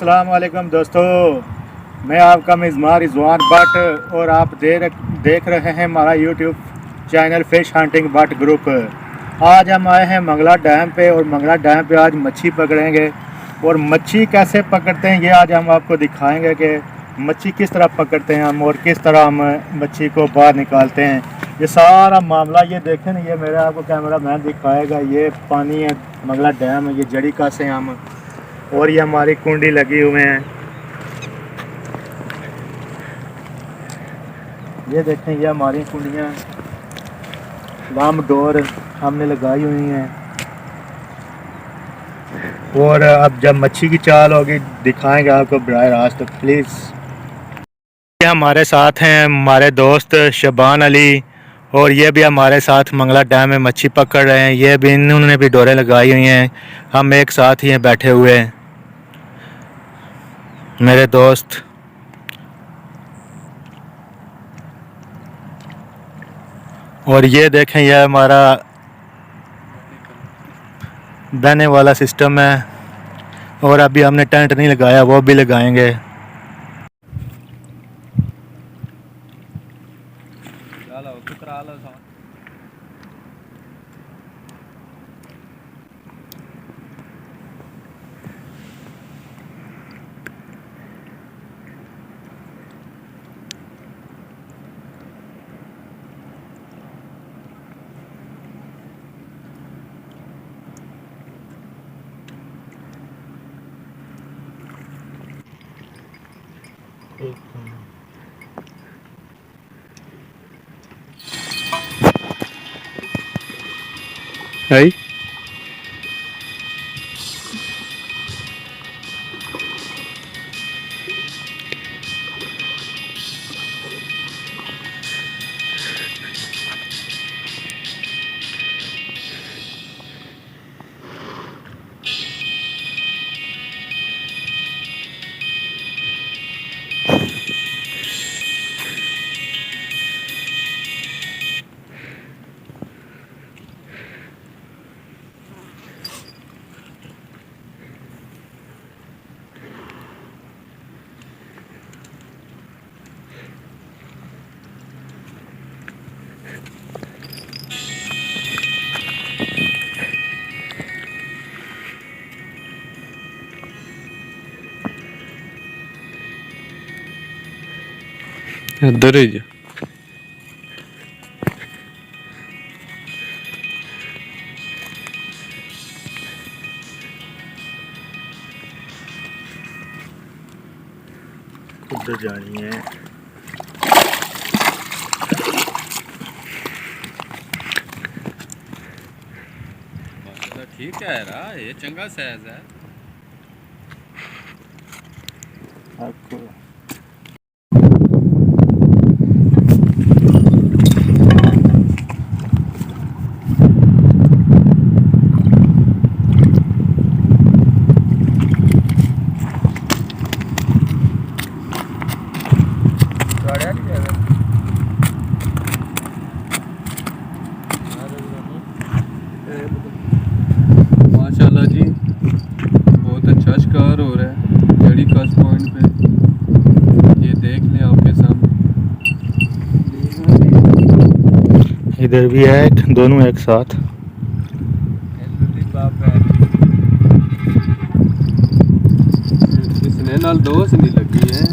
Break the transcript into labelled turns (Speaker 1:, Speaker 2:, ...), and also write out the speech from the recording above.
Speaker 1: अस्सलाम वालेकुम दोस्तों, मैं आपका मेज़बान रिजवान भट्ट और आप देख रहे हैं हमारा YouTube channel fish hunting Bhatt group. आज हम आए हैं मंगला डैम पे और मंगला डैम पे आज मच्छी पकड़ेंगे और मच्छी कैसे पकड़ते हैं ये आज हम आपको दिखाएंगे कि मच्छी किस तरह पकड़ते हैं हम और किस तरह हम मच्छी को बाहर निकालते हैं। ये सारा मामला ये देखें ना, ये मेरा आपको कैमरा मैन दिखाएगा। ये पानी है, मंगला डैम है, ये जड़ी का से हम और ये हमारी कुंडी लगी हुए हैं। ये देखें, ये हमारी कुंडियाँ लम डोर हमने लगाई हुई हैं। और अब जब मच्छी की चाल होगी दिखाएंगे आपको बराह रास्त। तो प्लीज़ हमारे साथ हैं हमारे दोस्त शबान अली और ये भी हमारे साथ मंगला डैम में मच्छी पकड़ रहे हैं। ये भी इन्होंने भी डोरें लगाई हुई हैं, हम एक साथ ही हैं बैठे हुए हैं मेरे दोस्त। और ये देखें, यह हमारा बहने वाला सिस्टम है और अभी हमने टेंट नहीं लगाया, वो भी लगाएंगे। है इधर ही उधर जानी है।
Speaker 2: ठीक है यार, ये चंगा साइज है
Speaker 1: आपको।
Speaker 2: माशाल्लाह जी, बहुत अच्छा शिकार हो रहा है जड़ी का पॉइंट पे। ये देख लें आपके सामने,
Speaker 1: इधर भी है, दोनों एक साथ।
Speaker 2: इसने नाल दोस्त नहीं लगी है।